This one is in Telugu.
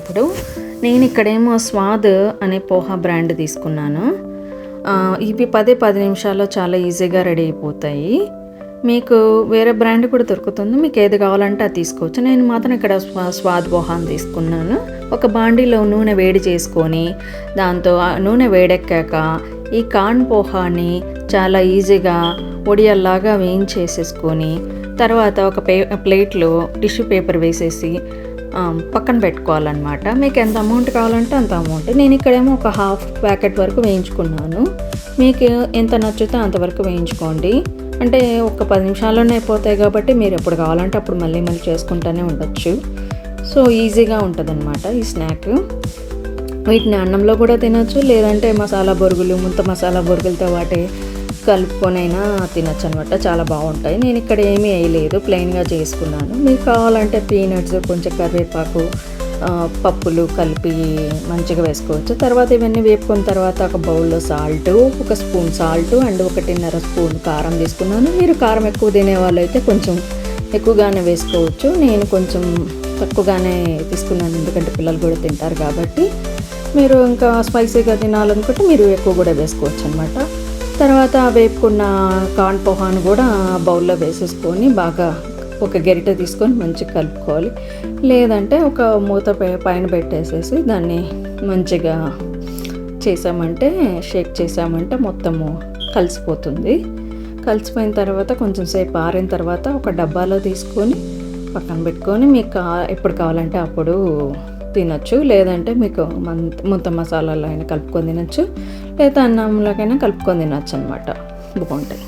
ఇప్పుడు నేను ఇక్కడేమో స్వాద్ అనే పోహా బ్రాండ్ తీసుకున్నాను. ఇవి 10 నిమిషాల్లో చాలా ఈజీగా రెడీ అయిపోతాయి. మీకు వేరే బ్రాండ్ కూడా దొరుకుతుంది. మీకు ఏది కావాలంటే అది తీసుకోవచ్చు. నేను మాత్రం ఇక్కడ స్వాద్ పోహాని తీసుకున్నాను. ఒక బాండీలో నూనె వేడి చేసుకొని దాంతో నూనె వేడెక్కాక ఈ కార్న్ పోహాని చాలా ఈజీగా వడియాల్లాగా వేయించేసేసుకొని తర్వాత ఒక ప్లేట్లో టిష్యూ పేపర్ వేసేసి పక్కన పెట్టుకోవాలన్నమాట. మీకు ఎంత అమౌంట్ కావాలంటే అంత అమౌంట్. నేను ఇక్కడేమో ఒక హాఫ్ ప్యాకెట్ వరకు వేయించుకున్నాను. మీకు ఎంత నచ్చితే అంతవరకు వేయించుకోండి. అంటే ఒక 10 నిమిషాల్లోనే అయిపోతాయి కాబట్టి మీరు ఎప్పుడు కావాలంటే అప్పుడు మళ్ళీ చేసుకుంటూనే ఉండొచ్చు. సో ఈజీగా ఉంటుంది అన్నమాట ఈ స్నాక్. వీటిని అన్నంలో కూడా తినొచ్చు, లేదంటే మసాలా బొరుగులు ముంత మసాలా బొరుగులతో వాటి కలుపుకొనైనా తినొచ్చు అనమాట. చాలా బాగుంటాయి. నేను ఇక్కడ ఏమీ వేయలేదు, ప్లెయిన్గా చేసుకున్నాను. మీకు కావాలంటే పీనట్స్, కొంచెం కరివేపాకు, పప్పులు కలిపి మంచిగా వేసుకోవచ్చు. తర్వాత ఇవన్నీ వేపుకున్న తర్వాత ఒక బౌల్లో సాల్ట్, ఒక స్పూన్ సాల్ట్ అండ్ 1.5 స్పూన్ కారం తీసుకున్నాను. మీరు కారం ఎక్కువ తినే వాళ్ళు అయితే కొంచెం ఎక్కువగానే వేసుకోవచ్చు. నేను కొంచెం తక్కువగానే తీసుకున్నాను, ఎందుకంటే పిల్లలు కూడా తింటారు కాబట్టి. మీరు ఇంకా స్పైసీగా తినాలనుకుంటే మీరు ఎక్కువ కూడా వేసుకోవచ్చు అనమాట. తర్వాత వేపుకున్న కార్న్ పోహాను కూడా బౌల్లో వేసేసుకొని బాగా ఒక గరిటె తీసుకొని మంచిగా కలుపుకోవాలి. లేదంటే ఒక మూత పైన పెట్టేసేసి దాన్ని మంచిగా చేసామంటే షేక్ చేసామంటే మొత్తము కలిసిపోతుంది. కలిసిపోయిన తర్వాత కొంచెం సేపు ఆరిన తర్వాత ఒక డబ్బాలో తీసుకొని పక్కన పెట్టుకొని మీకు ఎప్పుడు కావాలంటే అప్పుడు తినొచ్చు. లేదంటే మీకు మొత్తం మసాలాలో అయినా కలుపుకొని తినొచ్చు, లేదా అన్నంలోకైనా కలుపుకొని తినొచ్చు అనమాట. బాగుంటాయి.